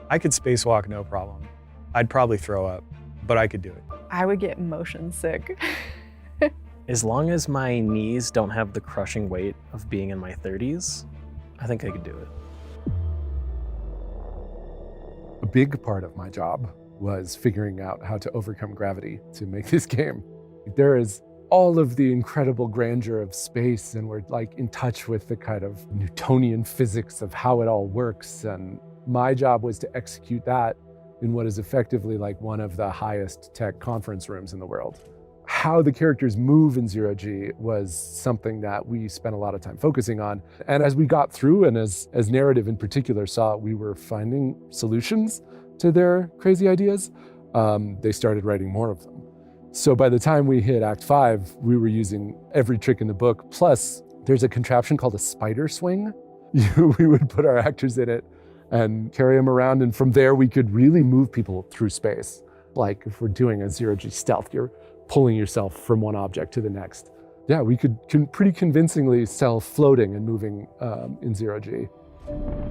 I could spacewalk no problem. I'd probably throw up, but I could do it. I would get motion sick. As long as my knees don't have the crushing weight of being in my 30s, I think I could do it. A big part of my job was figuring out how to overcome gravity to make this game. There is all of the incredible grandeur of space, and we're like in touch with the kind of Newtonian physics of how it all works. And my job was to execute that in what is effectively like one of the highest tech conference rooms in the world. How the characters move in Zero G was something that we spent a lot of time focusing on. And as we got through, and as narrative in particular saw we were finding solutions to their crazy ideas, they started writing more of them. So by the time we hit Act 5, we were using every trick in the book. Plus, there's a contraption called a spider swing. We would put our actors in it and carry them around. And from there, we could really move people through space. Like if we're doing a Zero G stealth, you're pulling yourself from one object to the next. Yeah, we could pretty convincingly sell floating and moving in Zero G.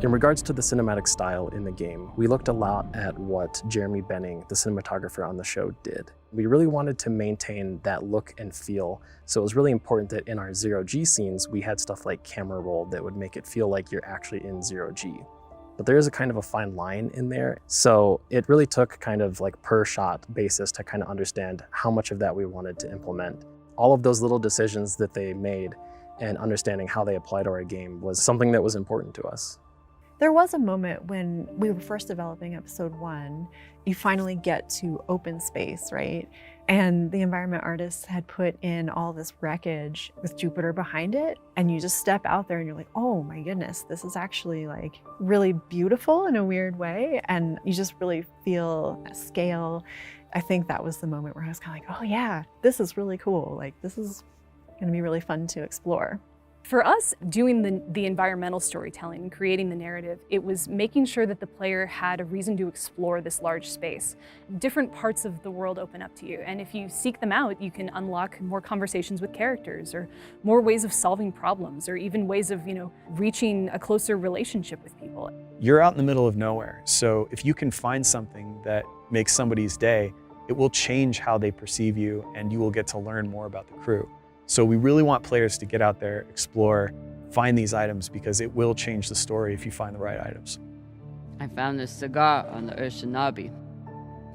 In regards to the cinematic style in the game, we looked a lot at what Jeremy Benning, the cinematographer on the show, did. We really wanted to maintain that look and feel, so it was really important that in our Zero G scenes, we had stuff like camera roll that would make it feel like you're actually in Zero G. But there is a kind of a fine line in there, so it really took kind of like per shot basis to kind of understand how much of that we wanted to implement. All of those little decisions that they made and understanding how they apply to our game was something that was important to us. There was a moment when we were first developing episode 1, you finally get to open space, right? And the environment artists had put in all this wreckage with Jupiter behind it. And you just step out there and you're like, oh my goodness, this is actually like really beautiful in a weird way. And you just really feel a scale. I think that was the moment where I was kind of like, oh yeah, this is really cool. Like this is gonna be really fun to explore. For us, doing the environmental storytelling and creating the narrative, it was making sure that the player had a reason to explore this large space. Different parts of the world open up to you, and if you seek them out, you can unlock more conversations with characters, or more ways of solving problems, or even ways of, reaching a closer relationship with people. You're out in the middle of nowhere, so if you can find something that makes somebody's day, it will change how they perceive you, and you will get to learn more about the crew. So we really want players to get out there, explore, find these items, because it will change the story if you find the right items. I found this cigar on the Urshanabi.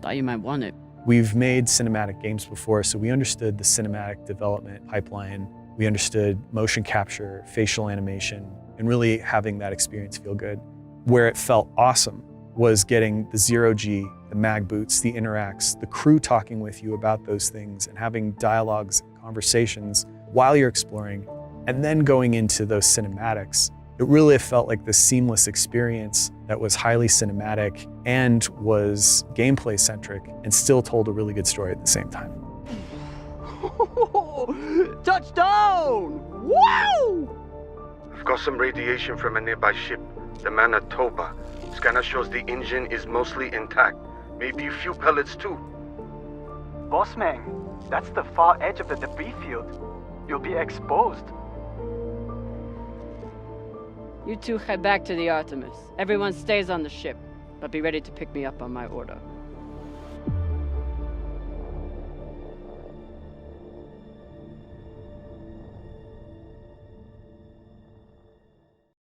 Thought you might want it. We've made cinematic games before, so we understood the cinematic development pipeline. We understood motion capture, facial animation, and really having that experience feel good. Where it felt awesome was getting the Zero G, the mag boots, the interacts, the crew talking with you about those things and having dialogues, conversations while you're exploring, and then going into those cinematics. It really felt like this seamless experience that was highly cinematic and was gameplay centric and still told a really good story at the same time. Touchdown! Wow! I've got some radiation from a nearby ship, the Manitoba. Scanner shows the engine is mostly intact. Maybe a few pellets too. Bossman, that's the far edge of the debris field. You'll be exposed. You two head back to the Artemis. Everyone stays on the ship, but be ready to pick me up on my order.